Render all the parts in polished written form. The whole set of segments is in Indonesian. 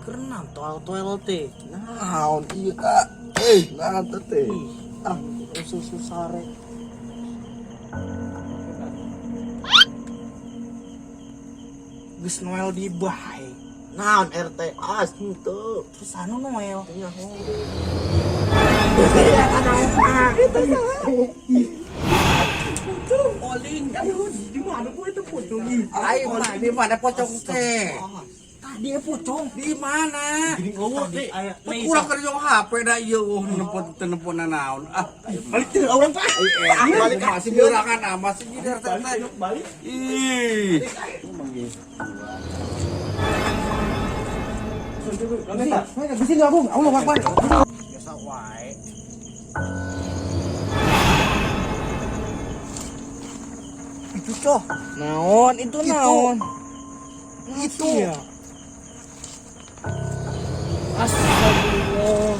Kerenam toel teh. Naon ieu nah teh. Ah, susu sare. Geus Noel di bae. Naon RT asli tuh. Terus anu Noel. Oling, ayo di mana gua itu pocong? Ayo mah di mana pocong teh? Tadi pocong. Di mana? Gini ngomong teh. Kurang kerja HP dah ieu nelpon naon. Ah, Balik teh orang Pak. balik masih gerakan masih di RT teh. Balik. Ih. Bisa enggak, Bung? Allah Akbar. Biasa wae. Itu toh. Naon? Itu naon? Itu. Astagfirullah.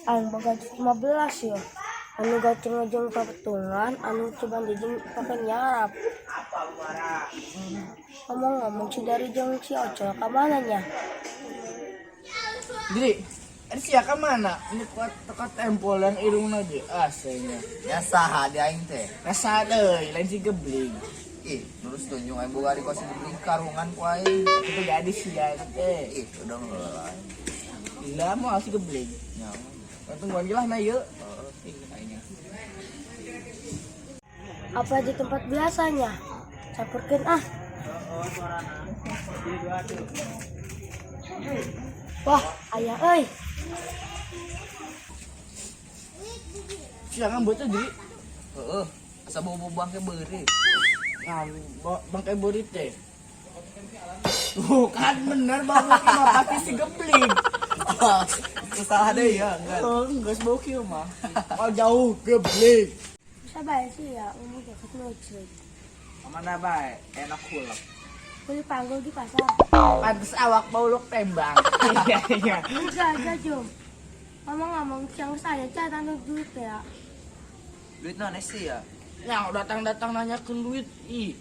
Anu boga 15 ya. Anu gaceng-gaceng patungan, anu coba dijeng pakai nyarap. Ngomong-ngomong si dari jeung si Ocol ka mana nya? Jadi, ada siapa mana? Ini tekat tempol yang irungna ge asenya. Ya saha di aing teh. Rasa deui, lain si gebling. Ih, terus tunjuk aing boga di kos di karungan ku aing. Itu gadis sia teh. Ih, udah mulai. Gila mau si gebling. Nyawa. Tungguan gelah na ieu. Aingnya. Apa di tempat biasanya? Saperkeun ah. Wah, aya euy. Siangan beuteut jadi. Heeh, asa bobo bangke beuri. Nah, bangkai burit teh. Tuh kan bener banget mah pasti si gebling. Usaha deh ya, enggak. Geus bau kieu mah. Oh jauh gebling. Bisa bae sih ya, umur deket nucet. Mana bae? Enak kulak. Beli panggul di pasar. Pantes awak bauluk tembang. Iya iya. Enggak aja, Jom. Ngomong-ngomong, siang saya catatan duit ya. Duit naon sih ya? Yang datang-datang nanyakeun duit. Ih.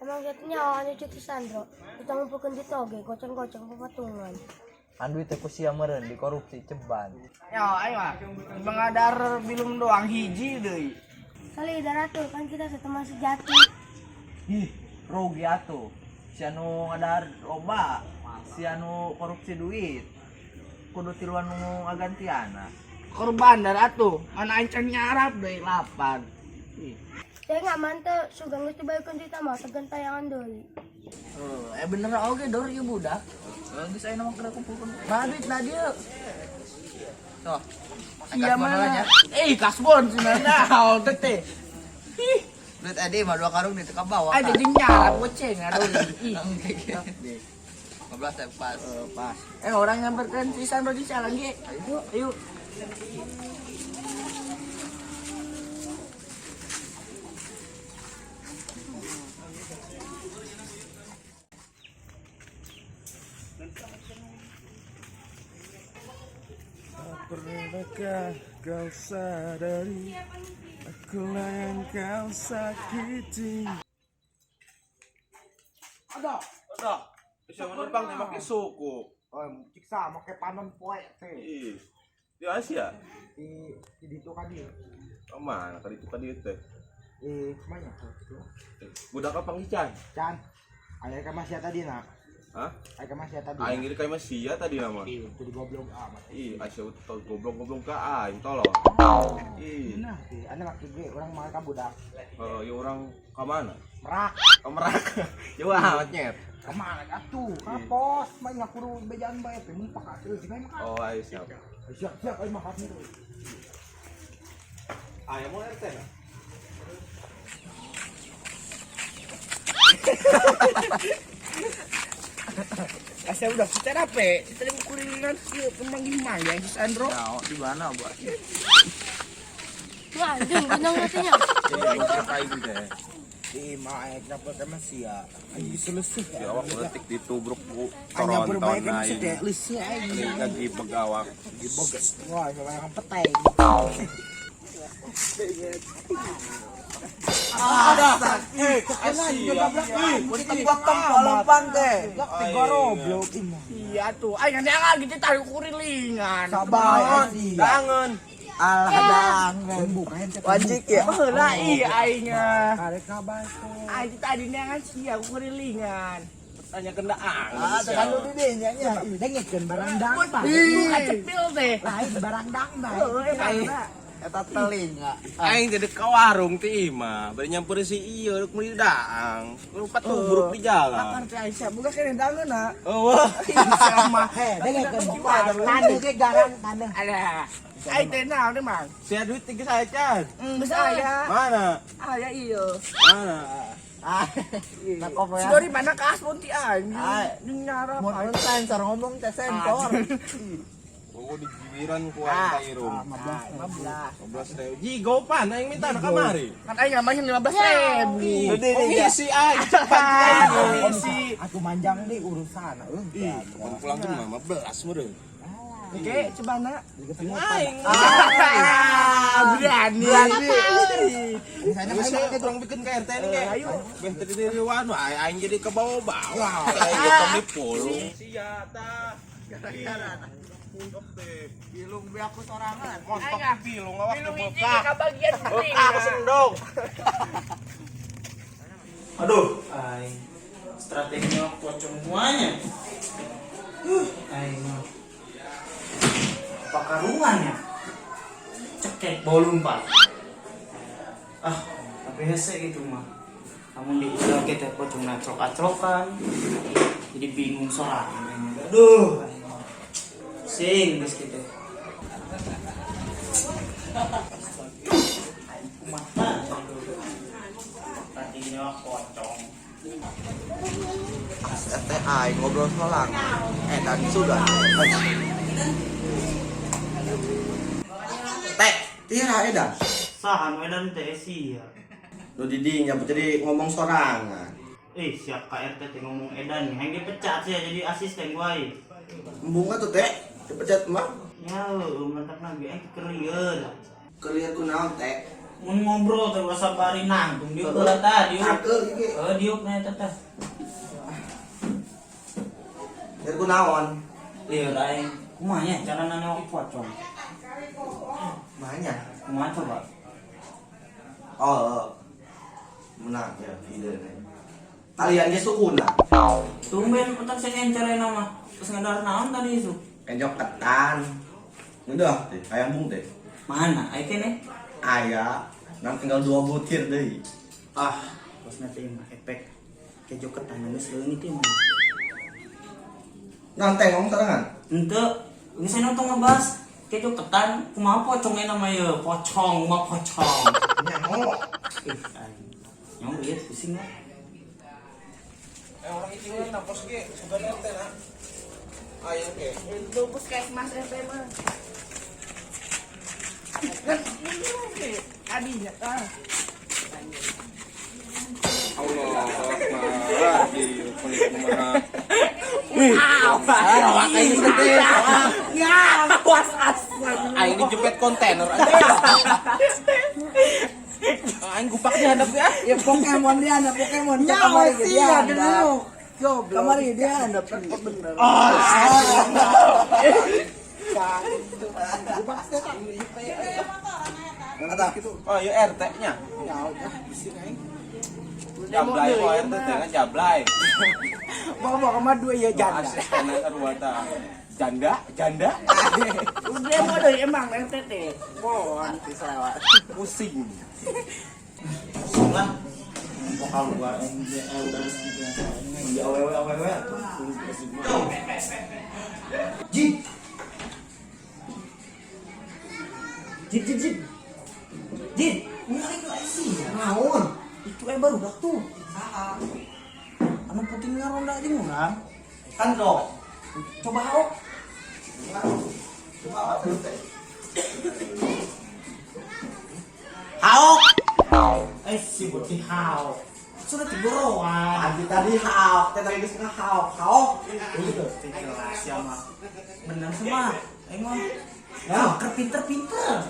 Emang jatuhnya awalnya cuti Sandro. Kita ngumpulkan di toge, goceng-goceng pepatungan. Kan duit teh ku sia meureun dikorupsi ceban. Ya, ayo mah. Mengadar bilung doang hiji deui. Kali darah tuh, kan kita seteman sejati. Ih, rugi atuh. Si anu ngadar loba, si anu korupsi duit. Kudu tiluan nu ngagantiana. Korban dar atuh. Mana ancan nyarap deui 8. Ih. Saya nggak mantep, sugang geus dibayarkeun kita mah tegan tayangan deui. Bener oge dor ieu budak. Geus aya nama kada kumpulkeun. Nah duit na dieu. Tuh. Iya mana? Kasbon cenah naon teh teh. Ih, Duit ade mah 2 karung di teu bawah. ada jeung nyarap goceng aduh. Ih. 15 pas. Pas. Orang yang berkentisan rodi salah ge. Ayo, ayo. Pernahkah kau sadari akulah yang kau sakiti? Ada. Bisa menerbang nih pakai suku. Oh, ciksa make panon poe teh. Ih, di Asia. Di ditu ka dieu. Mana tadi itu teh? Banyak tuh. Budak apa ngican? Can. Aya ka masih tadi nak. Hah? Aya ka masih tadi. Aing ngiri kayak Masia tadi nama. Ih, jadi goblok amat. Ih, Asia tol goblok-goblok ka aing tolong. Ih. Nah, ada laki gue orang mah ka budak. Ya orang ke mana? Merak. Ke Merak. Ya amat nyet. Kemana atuh? Ka pos, main ngapuru bejaan bae teh mun pakat teh sih mah. Oh, ayo siap. Siap ayo makan itu. Ayo mau RT na? Asa udah kita rape, kita kuringan kieu pemanggih mangga di Sandro. Nah, di mana, Bu? Wah, anjing benang katanya. Ini kayak gitu deh. Maek dapat kan sia. Ayo selesai. Ya awak letik ditubruk bu. Hanya Toron berbaik tahun kan lain. sedek lisi aja. Ini lagi begawak. Boges. Wah, sama yang peteng. Iya tuh, ayo jangan gitu taruh kurilingan. Sabar, Kangen. Alhamdulillah. Wajib ya. Lah iya aingnya. Karek kabar tuh. Aing tadi nangan sia kurilingan. Tanya kena Kalau di dinya nya, dengekeun barang dang. Bukan cepil teh. Lain barang dang bae. Eta telinga. Aing jadi ke warung ti Ima. Bari nyampur si ieu rek meuli daang. Lupa tubruk di jalan. Makan teh Aisyah, buka kene dangeuna. Oh wah. Sama Dengekeun tande ge garang tande. ada. Aing teh naon teh, Mang? Sia duit 3 saya can. Geus aya. Mana? Aya ieu. Mana? Tak apa Si ya. Dori mana ka aspun ti aing. Nyarap. Mun sensor ngomong teh sensor. Oh di jibiran ku aing irung. 15. 15.000. Jigo pan aing minta na kamari. Kan aing ngamahin 15.000. Komisi aing cepat aing komisi. Aku manjang deh urusan. Ih, kapan pulang tuh 15 meureun. Oke, coba nak. Aing. Berani. Geus we kurang bikin ke RT ini ge. Ayo. Beh tadi dari wan aing jadi ke bawah-bawah. Aing hitam di pulung. Sia tah. Gara-gara. Bilung be aku sorangan. Montok pilung awak teu Bilung beuka. ka bagian penting. Beuka sendok. Aduh, strateginya pocong semuanya. Mah. Apa karungannya? Cekek bolong pak. Tapi hese gitu mah. Namun di udah kita pocong acrok-acrokan. Jadi bingung sorangan. Aduh, sing guys kita. Kumata. Strateginya pocong. Teh aing ngobrol solang. Dan sudah. Teh, tira edan. Sahan medan TSI ya. Lu didinya jadi ngomong sorangan. Siap KRT teh ngomong edan nih, yang dipecat sih jadi asisten gue. Embung atuh teh, dipecat mah. Ya, mantap lagi, kerier. Kelir kunaon teh? Mun ngobrol teh bahasa bari nangtung diuk heula tah, diuk. Cakeu iki. Diuk nya teh. Kelir kunaon? Lieur aing. Kumaha nya cara nanya pocong? Banyak. Kumaha coba? Oh. Menang ya ide nih. Kalian ge sukuna. Tumben utak saya encerena mah. Terus ngadar naon tadi isu? Kenjok ketan. Udah, teh, ayam bung teh. Mana? Aya kene? Aya, nang tinggal 2 butir deui. Terus nanti mah efek kejo ketan geus leungit ieu mah. Nang teh ngomong sorangan. Henteu, geus saya nonton ngebahas kejo ketan, kumaha pocongnya nama ye? Pocong, mah pocong. Nyaho. Nyong lihat pusing lah. Orang itu kan napos ge suka RT na. Aing ge. Itu puskesmas RT mah. Kan ini oke. Adinya tah. Allah Akbar. Di kulit kumaha. Aing sedih. Ya, awas asal. Aing dijepet kontainer aja. Aing gupak di hadap ya. Ya Pokemon dia ada Pokemon. Nyawa sih ada dulu. Kamari dia ada bener. Oh, iya RT-nya. Jablay kok RT teh kan jablay. Bawa ke madu ya janda. Asisten Arwata. Janda. Udah mau deh emang RTT. Bon, diselewat. Pusing. Lah. Pokal gua udah di awewe. Jin. Jin, ngari ke sih. Naon? Itu baru dah tuh. Anu putih ngaronda aja ngurang. Kan kok. Coba hauk. Hauk. Si putih hauk. sudah tigoroan. Anjir tadi hauk, tadi geus hauk. Gitu. Jelas ya mah. Bener semua. Emang. Nah, pinter-pinter.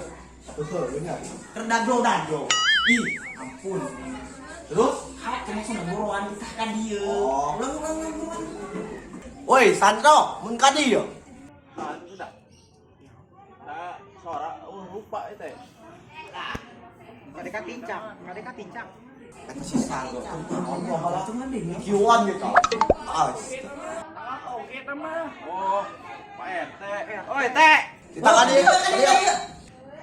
Betul, benar. Kerdado-dado. Ih, ampun. Terus, cuma sudah goroan kita kan dia. Ulang. Woi, Sandro, mun ka dieu. Sudah. Suara lupa itu. Mereka pincang. Kata si Sandro, Allah, kalau cuma dia. kieuan gitu. Oke mah. Oh, Pak RT. Oi, Teh. Kita ka dieu.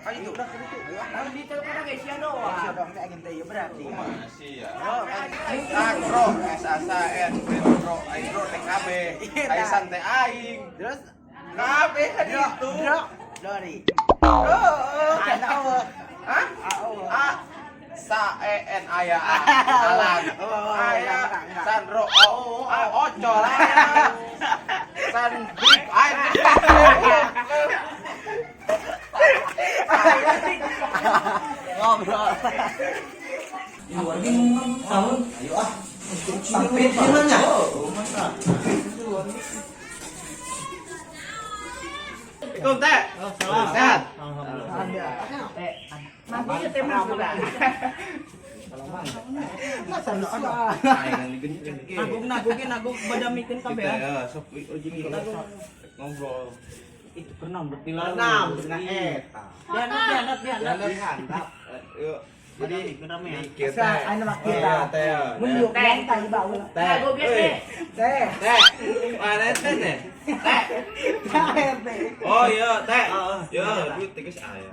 Ayo itu udah itu. Kalau di telepon ada Sia doang. Sia doang kayak gitu ya berarti. Masih ya. Agro, SASN, Bro, Agro, TKB, Kaisan teh aing. Terus KB kan itu. Dari. Ada apa? Hah? A Sa en aya alang. Aya Sandro ocol aya. San grip air. Ngobrol. Ini lagi ngomong tahun. Ayo ah. Sampai di mana? Masa? Assalamualaikum, Teh. Salam. Sehat? Alhamdulillah. Nanti ya tema sudah. Nagug badamikeun kabeh. Ya, sok ujung ngobrol. Itu pernah bertilang. Dengan eta. Dihandap. Yuk. Jadi ramean. kita. Anu mah kita. Teh. Mun teh tadi bawa. Teh. Teh. Teh. Mana teh nih? Teh. Oh iya, Teh. Ya, duit tiga aya.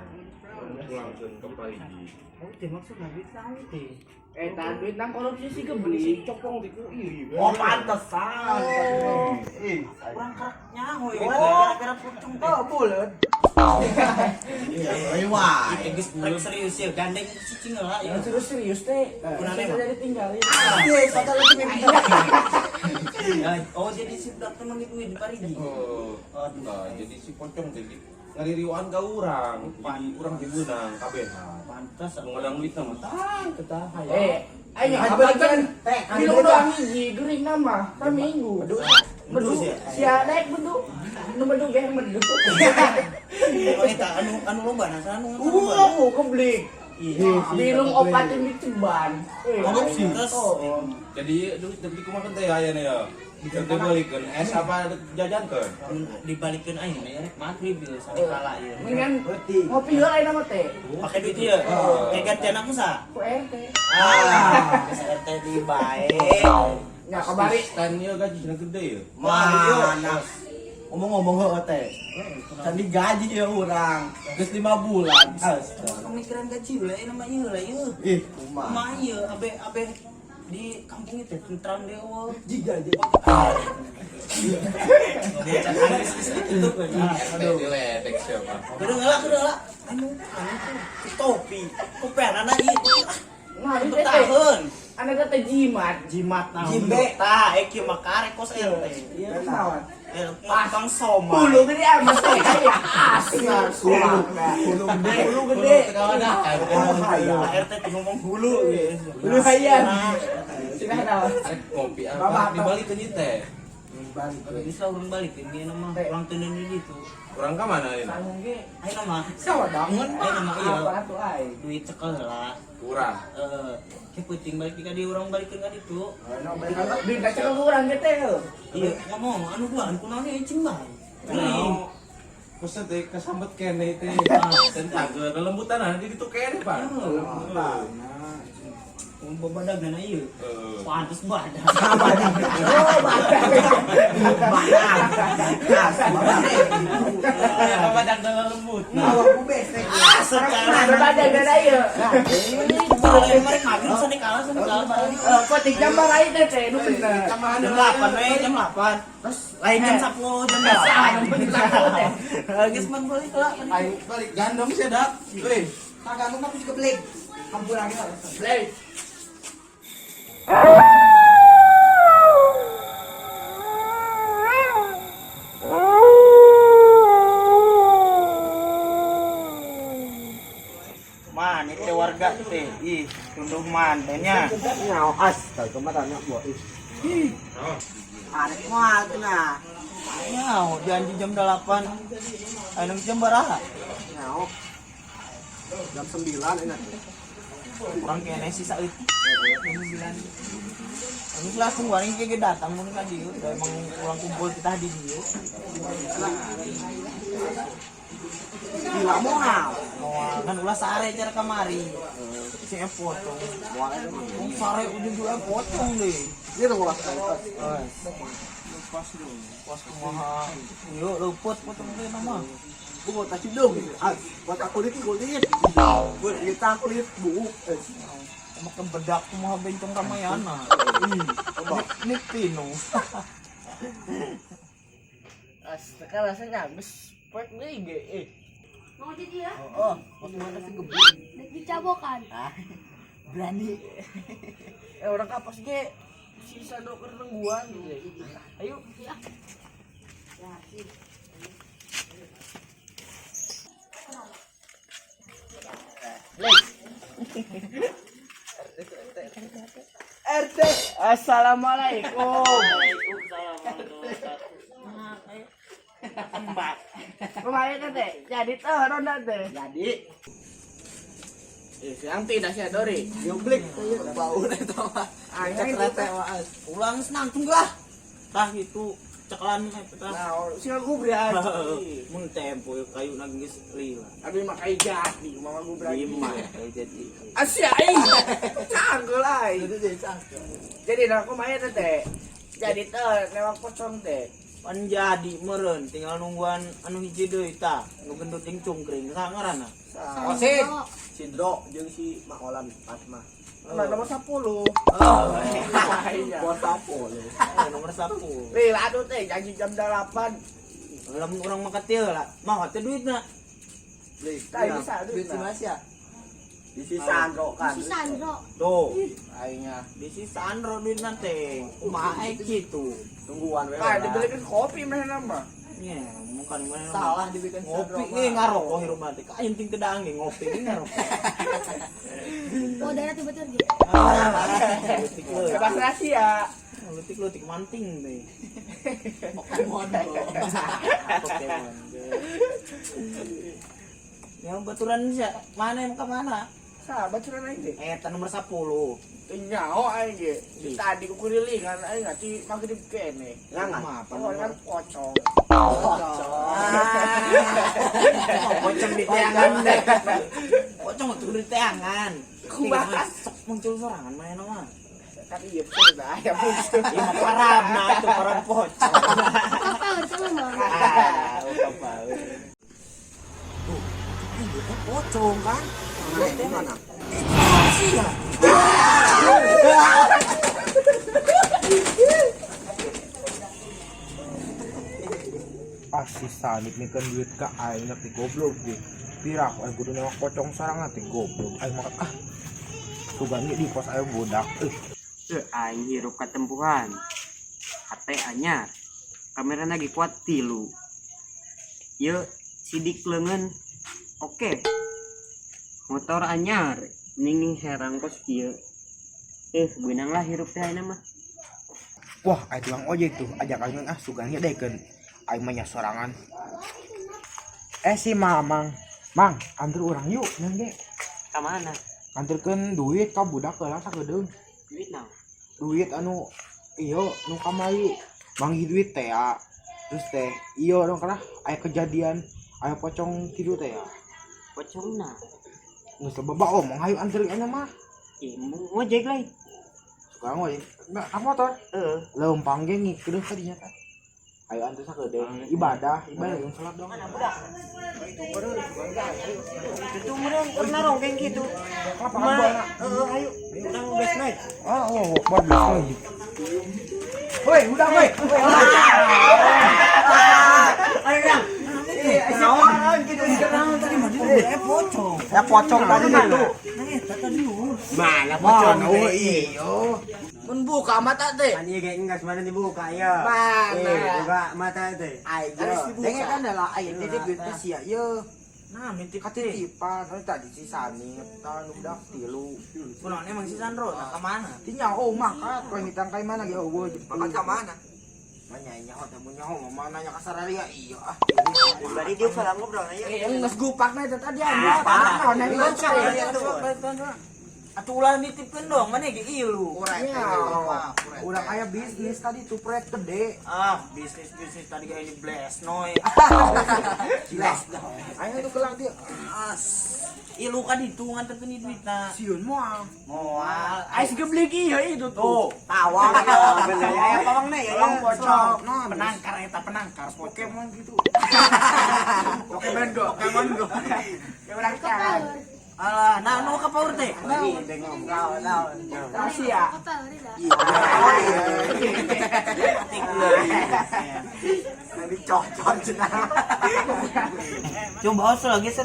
Pulang ke Parigi. Oh, maksudnya bisa itu. Duit nang korupsi sih kebeli. Copong di iri. Oh, pantesan. Kurang keraknya, hoi. Oh. Gara-gara pucung. Oh, bulet. Ayo wah. Itu guys, rek serius ya, gandeng si cingel lah. Ya. Yang serius teh. Kunane Bisa mah. jadi tinggalin. Oh, jadi si dokter mengikuti di Parigi. Oh, nah, jadi si pocong jadi ngaririwan ka urang. Jadi urang diunang kabeh. Pantas. Anu ngadang duit mah tah kita hayang. Ayo bagian teh. Bilo doang hiji geuring nama. Saminggu. Bedu. Sia naik bedu. Nu bedu ge bedu. Emang eta anu lomba nah anu lomba. Kebeli. Bilung obatin di ceban. Korupsi terus. Jadi duit dibeli kumaha teh aya ya. Kita balikeun es apa jajankeun? Dibalikeun aing ya rek magrib ya sampai kala ya. Mendingan ngopi heula ayeuna mah teh. Pakai duit ieu. Kayak gantian aku sa. Ku RT. Bisa RT di bae. Ya kabari. Kan ieu gajina gede ya. Mana? Ngomong-ngomong heuh teh. Can digaji ya urang. Geus 5 bulan. Astaga. Pemikiran gaji lah nama ieu lah ieu. Ih, kumaha? Kumaha ieu abe di kampung itu tentram dewa. Jiga aja. Bocah kandis itu kan. Aduh, diledek siapa? Kudu lah. Anu tuh si topi. Kopean anak itu. Nah, itu teh. Bertahun. Anak teh jimat. Jimat nah. Jimbe. Tah eki mah karek kos RT. Iya, naon? Pasang soma. Bulu gede amat teh kayak asar sulang. Bulu gede. RT tuh ngomong hulu gitu. Bulu hayam. Sina naon? Arek ngopi Bapak, apa dibalikeun ieu teh? Bisa urang balikin dia nama ulang tahun ini gitu. Urang ka mana ieu? Sanggung ge. Ayo nama. Sawadangun Ayo nama iya. Apa atuh ai? Duit cekel lah. Urang. Kayak puting balik ka di urang balikin ka ditu. Duit ka cekel urang ge teh. Iya, ngomong anu bulan kunaon ieu cing bang. Nah, kusut teh kasambet kene teh. Tentang kelembutan ada di ditu kene, Pak. Babadag na ieu. Pantes badan. Oh, Babadag na lembut. Awakku besek. Sekarang Badan ada ieu. Ini mereka magrib sini kalah. Petik gambar aja teh teh nu bener. Jam 8 we, jam 8. Terus lain jam 10, jam 10. Geus man balik lah. Ayo balik gandong sih dak. Weh, Kagak nu mah juga beli. Kampuran kita. Beli. Man, itu warga teh. Ih, tunduh man tehnya. Nyao as, kalau kemana tanya buat is. Anak mah kena. Nyao, janji jam 8. Ayo jam berapa? Nyao. Jam 9 enak. Kurang kene sih saat itu. Jam 9. Terus langsung waring kayak datang mun ka dieu, da emang ulang kumpul kita di dieu. Gila moal. Moal kan ulah sare cara kamari. Sing potong. Moal sare ujung juga potong deh. Ini tuh moal. Pas dulu. Pas kumaha. Yuk luput potong deh nama. Gua mau tasih dong. Buat aku kulit. Buat kita kulit bu. Makan bedak kumaha bencong Ramayana. Ini pino. Sekarang rasanya habis spek deh. Mau jadi ya? Oh, waktu mana sih gebuk? Dicabokan. Berani. Orang kapas ge sisa dokter nungguan gitu. Ayo. RT, assalamualaikum. Mbak, kemarin teh jadi tuh ronda teh. Jadi Yang tidak sih Dori. Yoblik bau itu mah. Anjing Cekrete wae. Ulang senang tunggah. Tah itu ceklan eta. Nah, sih aku berani. Mun tempo kayu nangis lila. Abi makai jadi, mama gue berani. Lima kayu jadi. Asyik aing. Canggul aing. Itu jadi cangkem. Jadi aku main teh. Jadi tuh lewat pocong teh. Pan jadi meureun tinggal nungguan anu hiji deui tah. Nu gendut jeung cungkring saha ngaranna? Osin. Sidro jeung si Makolan Fatma. Nomor 10. Oh, Iya. Buat apa lu? nomor 10. Nih, aduh teh janji jam 8. Lamun urang mah kateu lah. Mah teh duitna. Beli. Tah bisa Duit si Masya. Di si Sandro kan. Si Sandro. Tuh, Aingnya. di si Sandro duitna teh. Kumaha kitu. Tungguan we. Ah, dibelikan kopi mah nama. Nya, bukan mana. Salah dibikin Ngopi ge ngarokok hirup mati. Ka aing ting tedang ge ngopi ge ngarokok. Oh, daerah tiba-tiba gitu. Lutik leutik. Bebas rahasia. Lutik manting deh. Pokemon bro. Pokemon. Yang baturan sih, mana yang ke mana? Sahabat sudah naik deh. Eta nomor 10. Nyaho aing ge. Tadi ku kurilingan aing ngati magrib kene. Jangan. Apa Oh, kan pocong. Pocong di teangan deh. Pocong tuh di teangan. Kumaha? Sok muncul sorangan main mah. Kan iya betul aya muncul. Iya mah parab nah itu parab pocong. Apa sama mama? Apa? Pocong kan? Di mana? Si Sanik nih kan duit ke aing nanti goblok deh. Pirak aing kudu nengok pocong sarang nanti goblok. Aing mah sugani di pos aing budak. Aing hirup katempuhan HP anyar kamera lagi kuat 3 ye sidik leungeun oke motor anyar ning herang kos kieu beunang lah hirup teh ayeuna mah. Wah, aing tukang ojek tuh ajak aing sugani dekeun. Aing mah nya sorangan. Si Mamang. Mang, antar urang yuk nang ge. Ka mana Anterkeun duit ka budak heula sakedeung. duit naon Duit anu ieu nu kamari manggih duit teh ya. Terus teh ieu dong kana aya kejadian aya pocong tilu teh ya. pocongna Geus loba omong hayu anter aya mah. ngojek lain Suka ngoi. Nah, motor. Leumpang ge ngikeun tadinya teh. Ayo anter sakedeung ibadah yang salat dong. itu meureun pernah rongkeng kitu ayo urang best night Buat lagi. Woi, udah woi. Ya pocong tadi itu. mana Pocong iyo. Mun buka mata teh. Ani ge enggas mana dibuka ya. Mana? Buka mata teh. Harus dibuka. Dengar kan adalah air teh duit sia ieu. Nah, minti Katitipan, tadi si Sani, anu dak tilu. Kunaon emang si Sandro, nah kemana? Tinya makat, kau hitang kay mana ge eueuh. Makan ke mana? Manyanya hotel punya mana nya ka Sararia iya ah. Bari dia salah ngobrol aja. Nges gupak na itu tadi ada. Parah, nang Atuh ulah nitipkeun dong, mana ge ilu. Udah kayak bisnis tadi tuh proyek gede. Bisnis tadi kayak ini blast noy. Jelas dah. Ayo tuh kelang dia. Ilu kan itu nganterkeun duitna. Sieun moal. Moal. Ais geblek iya itu tuh. Tawang Ya bener ya pawang nih ya. Orang pocok. penangkar eta penangkar Pokemon gitu. Pokemon Go. Orang kan. Alah, nah nu ka paur teh. Rahasia. Dicocok cenah. Coba usah geser.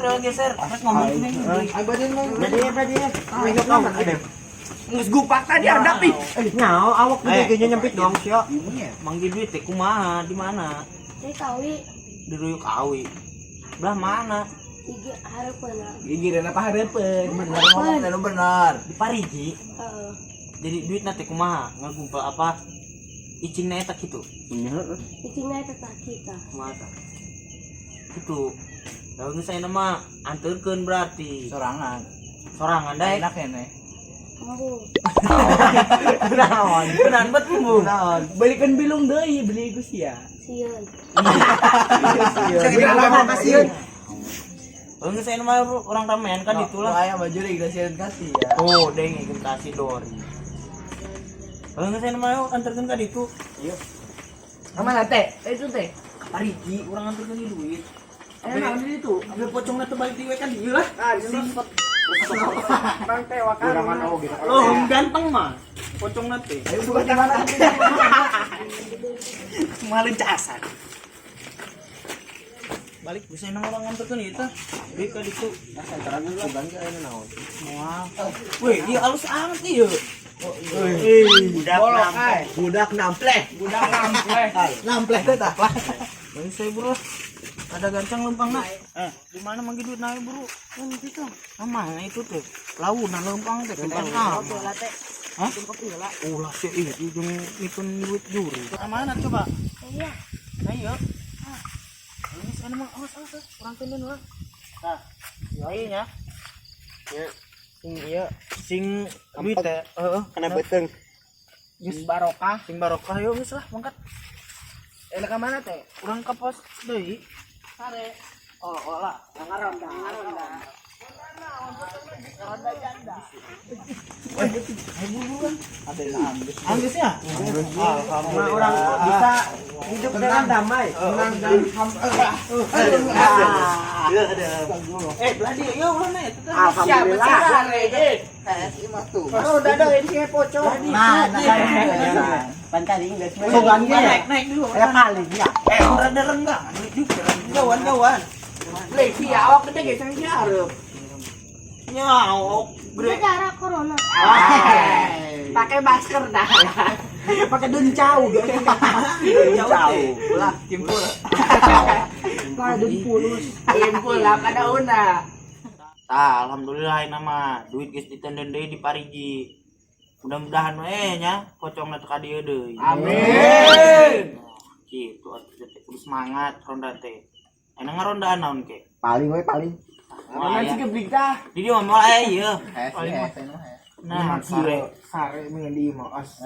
Terus ngomong ini. Ai badan mah. Jadi. Nges gupak tadi ada pi. Nyao awak gede kayaknya nyempit dong sih. Manggi duit teh kumaha? Di mana? Jadi kawi Di Ruyuk Kawi. Belah mana? tiga harapan. Gigi dan apa harapan? Bener ngomong teh bener. Di Parigi. Heeh. Jadi duit nanti kumaha? Ngagumpul apa? Icingna eta kitu. Itingnya tetap kita. Kumaha? Kitu. Lalu saya nama anterkeun berarti. Sorangan da enak ene. Kamu Beneran bet mumbu. Balikan bilung deui beli ku sia. siun. Lalu saya nama orang ramean kan itulah. Aya baju regresian kasih ya. Oh, deng kasih Dori. Lalu saya nama anterkeun ka ditu. Mana teh? Itu teh. Parigi urang anterkeun duit. Enak di itu. Ambil pocongna teu balik diwe kan dieu lah. Simpet. Bang teh wakan. Loh, ganteng mah. Pocongna teh. Ayo buka di mana? Malu casan. Balik bisa nang orang nganterkeun ieu teh. Deui ka ditu. Moal. Weh, ieu alus amat ieu. Budak nampleh. Lampleh teh tah. Ini saya bro. Ada gancang lempang nak. Di mana manggi duit naik bro? Yang itu. Mana itu teh? Launan lempang teh. Lempang apa? Hah? Ulah sih itu jeung nipun duit juri. Mana coba? Iya. Ayo. Ini sana mah awas orang tenden urang. Tah. Ieu nya. Sing duit teh. Kena beteng. Geus barokah. Sing barokah yuk geus lah mangkat. Enak ka mana teh? Urang ka pos deui. Sare. Oh, lah. Ngaronda. Anggus ya? Alhamdulillah orang bisa hidup dengan damai. Beladi yuk ulah nih. Alhamdulillah. Oh, udah ada ini kayak pocong. Pancari Inggris. Naik dulu. Ya kali ya. Udah dereng enggak? Jauhan. Lagi awak gede ge sang hareup. Nyaok. Gede darah corona. Pakai masker dah. Pakai dencau ge. Jauh. Ulah kimpul. Impul lah pada una. Alhamdulillah nama duit geus ditenden deui di Parigi. Mudah-mudahan we nya pocongna teu ka dieu deui. Amin. Kitu atuh kudu semangat ronda teh. Enak ngarondaan naon ke? Paling paling. Mana sih geblik dah? Di dia mah aya ieu. Nah, Sare mengendi mah as.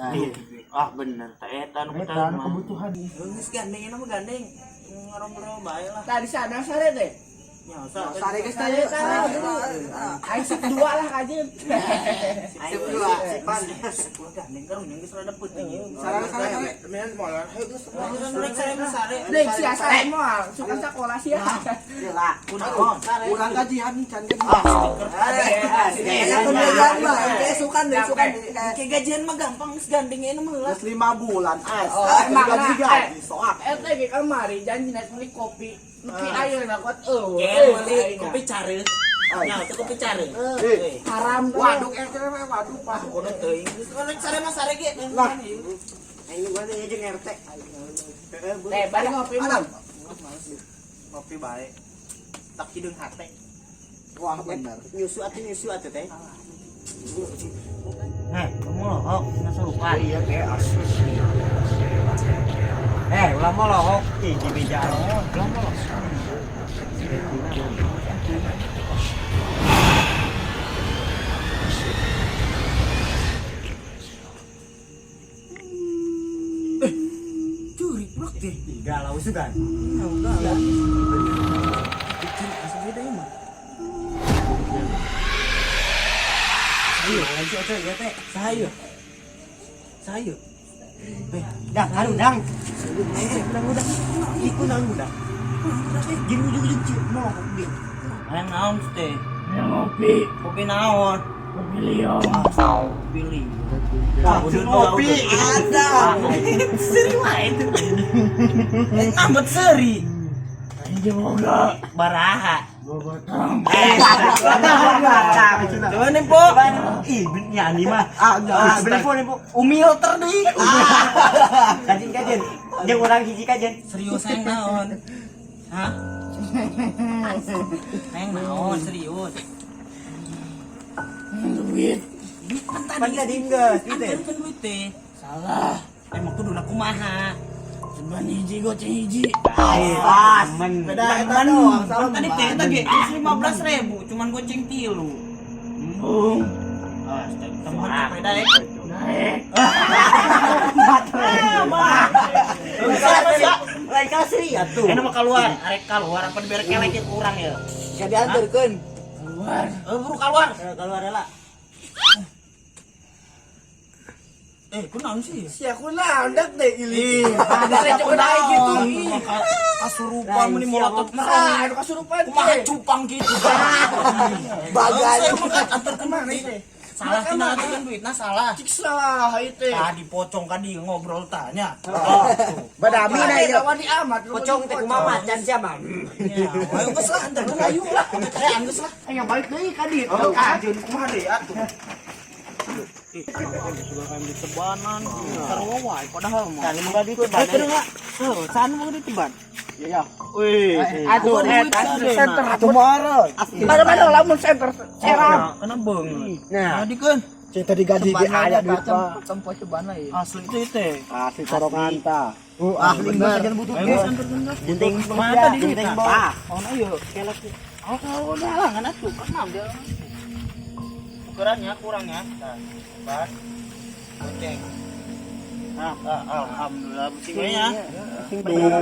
Bener teh eta nu kita mah. Kebutuhan. Geus gandeng mah gandeng. Ngarombro bae lah. Tadi sana sare deh. Ya, Sare geus tanya sana dulu. Aing sip 2 lah kajeun. Sip 2, sipan. Gandeng karung yang geus rada peuting ieu. Sare men molar. Dek sia sare moal, suka sekolah sia. Urang gajian can Sukan deh. Kayak gajian mah gampang geus gandeng anu mah. 5 bulan as. Emang gaji soak. eta ge kamari janji nek beli kopi. Nepi ayeuna kuat Beli kopi careut. Nya teh kopi careut. haram tuh. Waduk waduh Pak. Kudu teuing. Geus sare mah sare ge. Lah. Ayo gua teh jeung RT. Balik ngopi mah. Kopi bae. tak kidung hate. Wah benar. Nyusu atuh teh. Kamu lohok, nasurupan. Iya teh asus. Ulah mau lohok di meja. Ulah mau lohok. Curi blok deh. Galau sugan. Enggak. Curi asal beda ya mah. Ayo, lagi aja ya teh. Saya. Dang, dang. Udah. Iku nang udah. Gini ujung-ujung cium mau kopi. Ayang naon teh? Yang ngopi. Kopi naon? Kopi liong. Pilih. Kopi ada. Seri main. Nambet seri. Ini moga. Baraha. Coba nih, Po. Ih, nyanyi mah. Beli phone nih, Po. Umil terdi. Kajen. Jeung urang hiji kajen. Serius ayang naon? Hah? Ayang naon serius? Duit. Pan tadi geus Kan gitu. duit teh. Salah. Emang kudu kumaha? Cuman hiji goceng hiji. Pas. Beda eta doang. Kan tadi teh tadi 15.000 cuman goceng 3. Awas, teman sepeda ya. Naik. Lain kasih atuh. Enak mah keluar, arek keluar apa biar kelek kurang ya. Ka dianturkeun. Keluar. Buru keluar. Keluar lah. Kunaon sih? Si aku landak deh ini. Ada coba naik gitu. Kasurupan meni molotot merong. Nah, aduh kasurupan. Kumaha cupang gitu. Bagai. Saya mah antar kemana teh? Salah tina kan duitna salah. Cik salah itu. Tadi pocong kan di ngobrol tanya. Badami na ya. Wani amat. Pocong teh kumaha macan siapa? Ya, ayo geus lah antar ayo lah. Kayak geus lah. Ayo balik deui ka dieu. Kajun kumaha deui atuh. Sudah kan di tebanan, terwawai padahal mah. Tadi muka di teban. Sana mau di teban. Iya. Wih. Aduh, center tomorrow. Mana lamun center. Serang. Kena beung. Nah, Dikeun. Cerita digaji ge aya duit Pak. Tempat cobana ya. Asli itu teh. Asli sorongan ta. ahli bener. Jangan butuh. Ayo antar. Ginting Mata di ginting duit. bawah. Oh, ayo. Kelak. Oh, udah lah kan atuh. Kenal dia. Ukurannya kurangnya. Nah, Pak. Oke. Alhamdulillah bersihnya. Duh.